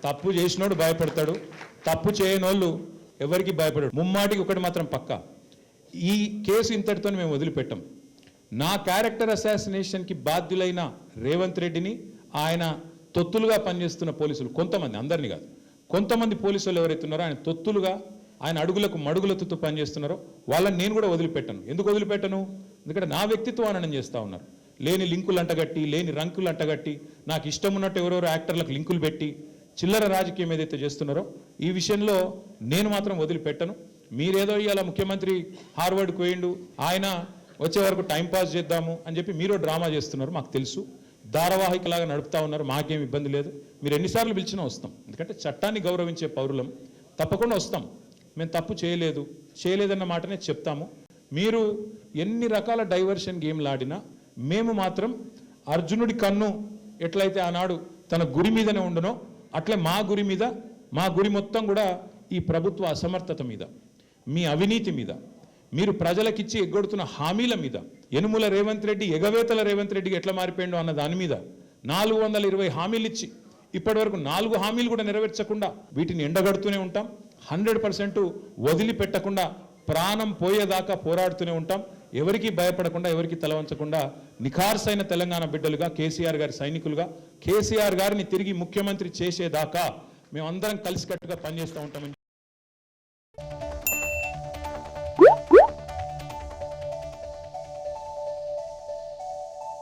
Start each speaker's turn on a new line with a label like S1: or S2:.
S1: తప్పు చేసినోడు భయపడతాడు, తప్పు చేయనోళ్ళు ఎవరికి భయపడడు. ముమ్మాటికి ఒకటి మాత్రం పక్కా, ఈ కేసు ఇంతటితో మేము వదిలిపెట్టాం. నా క్యారెక్టర్ అసాసినేషన్కి బాధ్యులైన రేవంత్ రెడ్డిని ఆయన తొత్తులుగా పనిచేస్తున్న పోలీసులు కొంతమంది, అందరినీ కాదు, కొంతమంది పోలీసులు ఎవరైతే ఉన్నారో ఆయన తొత్తులుగా, ఆయన అడుగులకు మడుగులతో పనిచేస్తున్నారో వాళ్ళని నేను కూడా వదిలిపెట్టను. ఎందుకు వదిలిపెట్టను? ఎందుకంటే నా వ్యక్తిత్వం హననం చేస్తూ ఉన్నారు. లేని లింకులు అంటగట్టి, లేని రంకులు అంటగట్టి, నాకు ఇష్టం ఉన్నట్టు ఎవరెవరో యాక్టర్లకు లింకులు పెట్టి చిల్లర రాజకీయం ఏదైతే చేస్తున్నారో ఈ విషయంలో నేను మాత్రం వదిలిపెట్టను. మీరేదో ఇవాళ ముఖ్యమంత్రి హార్వర్డ్కి పోయిండు, ఆయన వచ్చే వరకు టైంపాస్ చేద్దాము అని చెప్పి మీరు డ్రామా చేస్తున్నారు, మాకు తెలుసు. ధారావాహికలాగా నడుపుతా ఉన్నారు, మాకేం ఇబ్బంది లేదు. మీరు ఎన్నిసార్లు పిలిచినా వస్తాం, ఎందుకంటే చట్టాన్ని గౌరవించే పౌరులం, తప్పకుండా వస్తాం. మేము తప్పు చేయలేదన్న మాటనే చెప్తాము. మీరు ఎన్ని రకాల డైవర్షన్ గేమ్లు ఆడినా మేము మాత్రం అర్జునుడి కన్ను ఎట్లయితే ఆనాడు తన గురి మీదనే ఉండునో అట్లే మా గురి మొత్తం కూడా ఈ ప్రభుత్వ అసమర్థత మీద, మీ అవినీతి మీద, మీరు ప్రజలకిచ్చి ఎగ్గొడుతున్న హామీల మీద, యనుమల రేవంత్ రెడ్డి ఎగవేతల రేవంత్ రెడ్డికి ఎట్లా మారిపోయిండో అన్న దాని మీద 420 హామీలు ఇచ్చి ఇప్పటి వరకు 4 హామీలు కూడా నెరవేర్చకుండా వీటిని ఎండగడుతూనే ఉంటాం. 100% వదిలిపెట్టకుండా ప్రాణం పోయేదాకా పోరాడుతూనే ఉంటాం. ఎవరికి భయపడకుండా, ఎవరికి తలవంచకుండా నిఖార్సైన తెలంగాణ బిడ్డలుగా, కేసీఆర్ గారి సైనికులుగా, కేసీఆర్ గారిని తిరిగి ముఖ్యమంత్రి చేసేదాకా మేమందరం కలిసికట్టుగా పనిచేస్తూ ఉంటామని